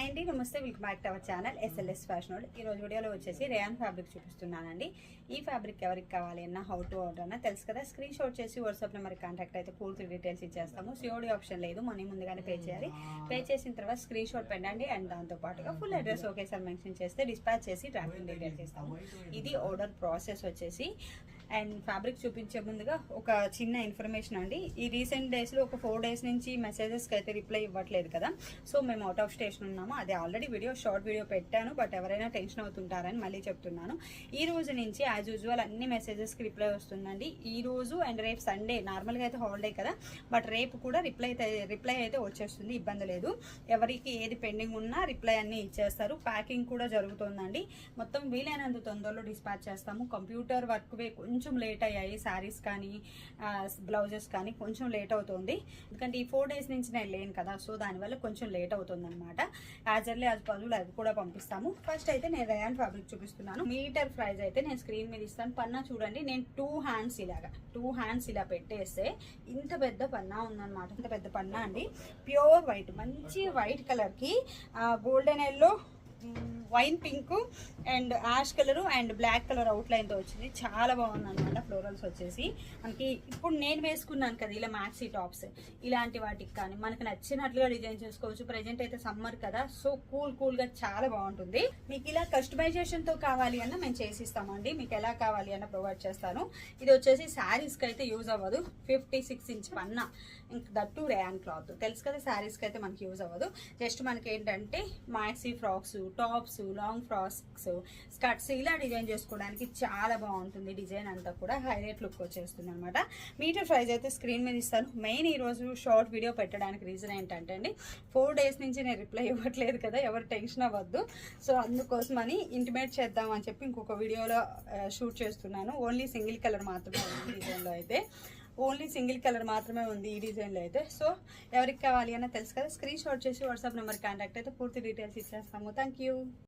Hi అండి, నమస్తే. Welcome back to our channel SLS fashion world. ఈ రోజు వీడియోలో వచ్చేసి రేయాన్ ఫ్యాబ్రిక్ చూపిస్తున్నానండి. ఈ ఫ్యాబ్రిక్ ఎవరికి కావాలి అన్నా, హౌ టు ఆర్డర్ అన్నా తెలుసు కదా. స్క్రీన్ షాట్ చేసి వాట్సాప్ నెంబర్ కాంటాక్ట్ అయితే పూర్తి డీటెయిల్స్ ఇచ్చేస్తాము. COD ఆప్షన్ లేదు, మనీ ముందుగానే పే చేయాలి. పే చేసిన తర్వాత స్క్రీన్ షాట్ పెట్టండి అండ్ దాంతో పాటుగా ఫుల్ అడ్రస్ ఒకేసారి మెన్షన్ చేస్తే డిస్పాచ్ చేసి ట్రాకింగ్ డీటెయిల్స్ ఇస్తాము. ఇది ఆర్డర్ ప్రాసెస్ వచ్చేసి. అండ్ ఫ్యాబ్రిక్ చూపించే ముందుగా ఒక చిన్న ఇన్ఫర్మేషన్ అండి. ఈ రీసెంట్ డేస్లో ఒక 4 days నుంచి మెసేజెస్కి అయితే రిప్లై ఇవ్వట్లేదు కదా. సో మేము అవుట్ ఆఫ్ స్టేషన్ ఉన్నాము. అదే ఆల్రెడీ షార్ట్ వీడియో పెట్టాను, బట్ ఎవరైనా టెన్షన్ అవుతుంటారని మళ్ళీ చెప్తున్నాను. ఈ రోజు నుంచి యాజ్ యూజువల్ అన్ని మెసేజెస్కి రిప్లై వస్తుందండి. ఈ రోజు అండ్ రేపు సండే, నార్మల్గా అయితే హాలిడే కదా, బట్ రేపు కూడా రిప్లై అయితే వచ్చేస్తుంది, ఇబ్బంది లేదు. ఎవరికి ఏది పెండింగ్ ఉన్నా రిప్లై అన్ని ఇచ్చేస్తారు. ప్యాకింగ్ కూడా జరుగుతుందండి. మొత్తం వీలైనంత తొందరలో డిస్పాచ్ చేస్తాము. కంప్యూటర్ వర్క్ కొంచెం లేట్ అయ్యాయి. శారీస్ కానీ బ్లౌజెస్ కానీ కొంచెం లేట్ అవుతుంది, ఎందుకంటే ఈ 4 days నుంచి నేను లేను కదా. సో దానివల్ల కొంచెం లేట్ అవుతుంది అనమాట. యాజ్ ఎర్లీ యాజ్ పాసిబుల్ అది కూడా పంపిస్తాము. ఫస్ట్ అయితే నేను రేయాన్ ఫ్యాబ్రిక్ చూపిస్తున్నాను. మీటర్ ప్రైస్ అయితే నేను స్క్రీన్ మీద ఇస్తాను. పన్నా చూడండి, నేను 2 hands ఇలా పెట్టేస్తే ఇంత పెద్ద పన్నా ఉందన్నమాట. ఇంత పెద్ద పన్నా అండి. ప్యూర్ వైట్, మంచి వైట్ కలర్ కి golden yellow, wine pink and ash colour and black colour అవుట్లైన్తో వచ్చింది. చాలా బాగుంది అనమాట. ఫ్లోరల్స్ వచ్చేసి మనకి ఇప్పుడు నేను వేసుకున్నాను కదా ఇలా మ్యాక్సీ టాప్స్, ఇలాంటి వాటికి కానీ మనకు నచ్చినట్లుగా డిజైన్ చేసుకోవచ్చు. ప్రెజెంట్ అయితే సమ్మర్ కదా, సో కూల్గా చాలా బాగుంటుంది. మీకు ఇలా కస్టమైజేషన్తో కావాలి అన్న మేము చేసిస్తామండి. మీకు ఎలా కావాలి అన్న ప్రొవైడ్ చేస్తాను. ఇది వచ్చేసి శారీస్కి అయితే యూజ్ అవ్వదు. 56 inch పన్నా, ఇంకా దట్టు రేయాన్ క్లాత్ తెలుసు కదా. శారీస్కి అయితే మనకి యూజ్ అవ్వదు. జస్ట్ మనకి ఏంటంటే maxi frocks, tops, long frocks, skirts ఇలా డిజైన్ చేసుకోవడానికి చాలా బాగుంటుంది. డిజైన్ అంతా కూడా హైలైట్ లుక్ వచ్చేస్తుంది అనమాట. మీటర్ ప్రైస్ అయితే స్క్రీన్ మీద ఇస్తాను. మెయిన్ ఈరోజు షార్ట్ వీడియో పెట్టడానికి రీజన్ ఏంటంటే అండి, 4 days నుంచి నేను రిప్లై ఇవ్వట్లేదు కదా, ఎవరు టెన్షన్ అవ్వద్దు. సో అందుకోసమని ఇంటిమేట్ చేద్దామని చెప్పి ఇంకొక వీడియోలో షూట్ చేస్తున్నాను. ఓన్లీ సింగిల్ కలర్ మాత్రమే ఉంది డిజైన్లో అయితే. ఓన్లీ సింగిల్ కలర్ మాత్రమే ఉంది ఈ డిజైన్లో అయితే. సో ఎవరికి కావాలి అన్న తెలుసు కదా. స్క్రీన్ షాట్ చేసి వాట్సాప్ నెంబర్ కాంటాక్ట్ అయితే పూర్తి డీటెయిల్స్ ఇచ్చేస్తాము. Thank you.